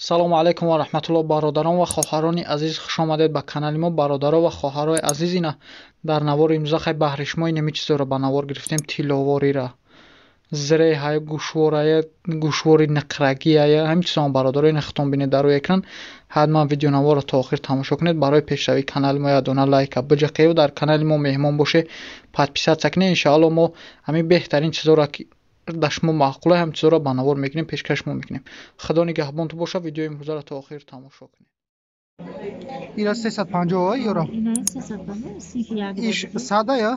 салому алайкум ва раҳматуллоҳ бародарон ва хоҳарони азиз, хуш омадед ба канали мо. бародаро ва хоҳарои азиз, ина дар навори имрӯза хай баҳри шумо инами чизоро ба навор гирифтем. тиловорира зреҳая гӯшворая гӯшвори нақрагия ҳамин чизо бародаро ина хитон бинед дар рӯи экран. ҳатман видеонаворро то охир тамошо кунед. барои пешравии канали мо ядона лайка биҷақев, дар канали мо меҳмон боше подписатсия кунед. иншаалло мо ҳамин беҳтарин чизоро дар шумо маъқулай ҳам чизоро ба навор мекунем, пешкаш мо мекунем. худо нигаҳбонтон боша. видеои имрӯзаро то охир тамошо кунед. Ира 350 евро. Иш садая?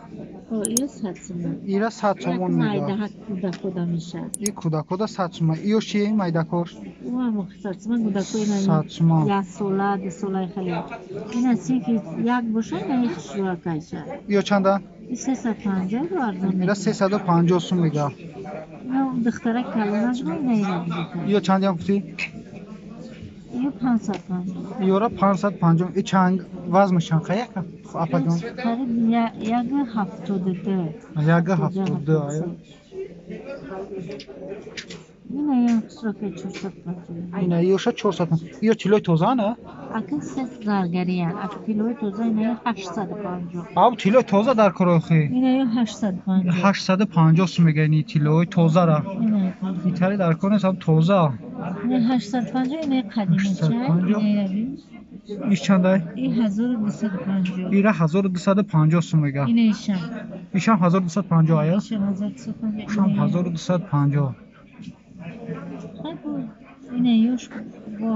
Ира 100 сомон меда. И куда сатсума. Иё чи майдакош? 100 сомон. Я сола, де солай хали. Ина сифи як боша, ина их шуа кайша. Иё чанда? 350 арзон. Ира 350 сом меда. Ну, дохтара калонаш мо ина ира буда. Иё чанда гуфти? Иё 550. Иёра 550. И чанг вазмишан қаяка? Апаҷон. Қариб як 72. Як 72 ая. Ина як шука 450. Ина иёша 400. Иё тилой тоза на? Ака сес заргария. Ака тилой тоза ина як 850. Аб тилой тоза дар корохи. Ина як 850. 850 сом мегани тилой тоза ра. Итали дар корес аб тоза. ина 850 ина қадими чай. Ина Иш чандай? ин 1250. Ира 1250 сом мега. ина ишам. Ишам 1250 ая? ишам 1250. Ишам 1250. ина ёш бо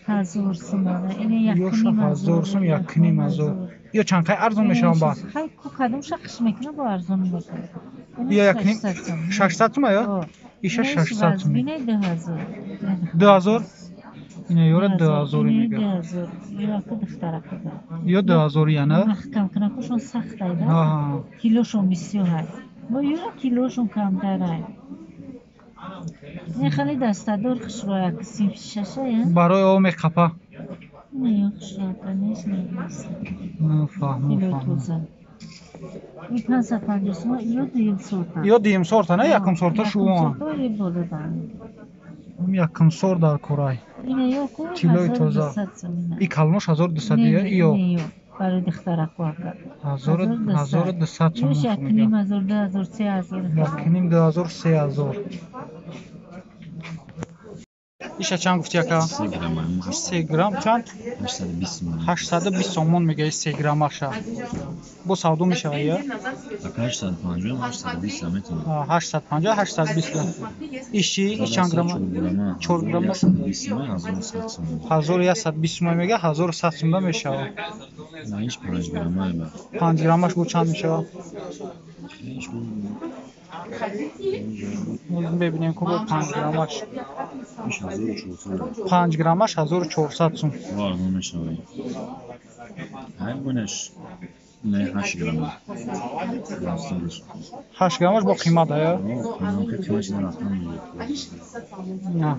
1000 сом ара. ина Ёша 1000 сом, якним азор. Иё чанд қай арзон мешавам ба? хай ку кадом шахш мекуна бо арзон мекуна. Иё якним 600 сом ая? Иша 600 сом. ина 2000. 2000? Ина ёра 2000 мега. 2000. ина ку дохтара куда. Иё 2000 яна? махкам кана кушон сахт айда. Ха. килошон бисёр ҳай. бо ёра килошон камтар ҳай. ин хали дастадор хушроя ки синф шаша я. Барои о меқапа. ина ё хушроя нест нест. Фаҳмам. ин 550 сом ё дуюм сорта. Иё дуюм сорта на якум сорта шумо. ё болодан. Якум сор дар корай. ина ё ку Тилои тоза. И калнош 1200 я иё. барои дохтара куака. 1200 сом. якним 1000 2000 3000. Якним 2000 3000. Иша чанд гуфти ака? 3 грамм чанд? 820 сомон мегаи 3 граммаша. Бо савдо мешава я? 850 820 850 820. Иши иш чанд грамма? 4 грамма. 1120 сом мега 1100 сом мешава. 5 граммаш бо чанд мешава? ببینیم که با 5 گرمش 5 گرمش 1400 سوم. وارد میشه. همونش نه 8 گرم. 8 گرمش با قیمت ها؟ نه.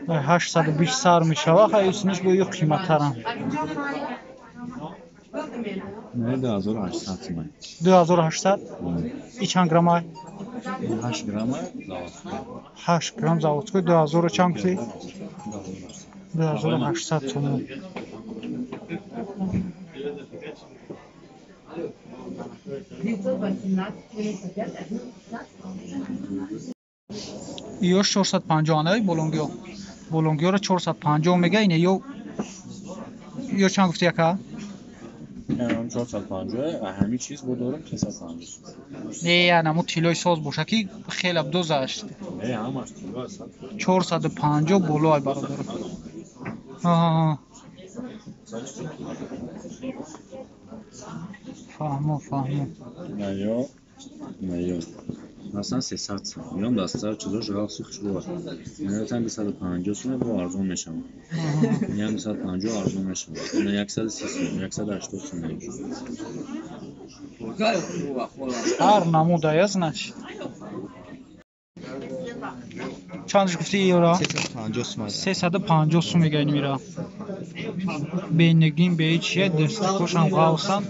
820 سر میشه و خیلیش با یه قیمت ترم. نه 2800 تومان. 2800؟ ای چند گرمه؟ 8 گرمه. 8 گرم زاوتکوی 2000 چند کسی؟ 2800 تومان. ایو 450 نه بولونگیو. بولونگیو رو 450 میگه اینه یو چند گفتی اکا؟ 450 همین چیز بدارم 350. نه نمو تیلوی ساز باشه که خیلی ابدوزش. نه همش تیلو 450 بولوی برادر. آها. فهمو. نه مثلا 300 میام دستار چیزا جواب سوخت رو. من تا 250 سوم با ارزون میشم. میام 250 ارزون میشم. نه 130 سوم 180 سوم. هر نموده یا значит. چندش گفتی یورا؟ 350 سوم. 350 سوم میگه این میره. بینگین به چیه دستکوش هم قاوسان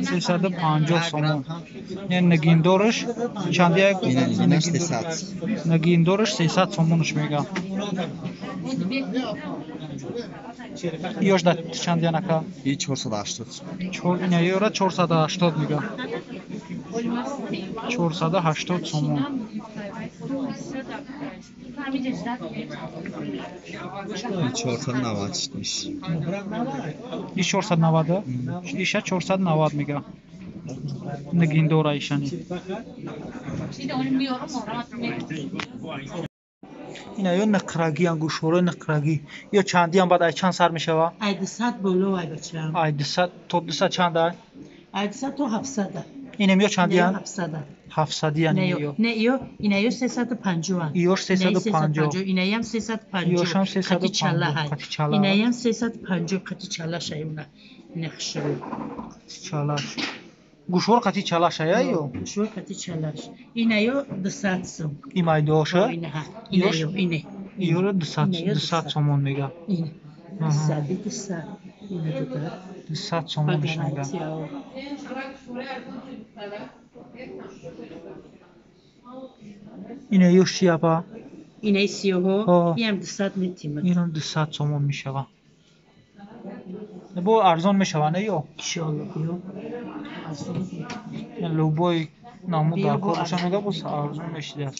350 سوم. یعنی نگین دورش چند یک؟ اینش 300. نگین دورش 300 سومونش میگه. Yosh da chand yanaka? این 480 Ina yora 480 میگه. 480 so'm. این 490 میشه Ish 490. Isha 490 میگه. Nagin dora ishani. اینا یا نقرگی انگوشوره نقرگی یا چندی هم بعد ای چند سر میشه وا ای 200 بالا ای بچم ای 200 تو 200 چند ای ای 200 تو 700 اینم یا چندی نه هم 700 700 یعنی یا نه یا اینا یا 350 ایوش 350 اینا هم 350 ایوش هم 350 قطی چلا اینا هم 350 قطی چلا شایونه نخشه چالاش گوشور قطی چالاش یا شو قطی چلاش اینا یا 200 سم ایمای دوشه اینا یا اینه ایورو 200 سومون میگه اینه 200 اینه تو 200 سومون میشه میگه اینه یوش چی اپا اینه 30 یم 200 میتیم اینم 200 سومون میشه وا با ارزان میشه نه یا ان شاء الله لوبوی نامو دارکو روشن میگه بس ارزان میشه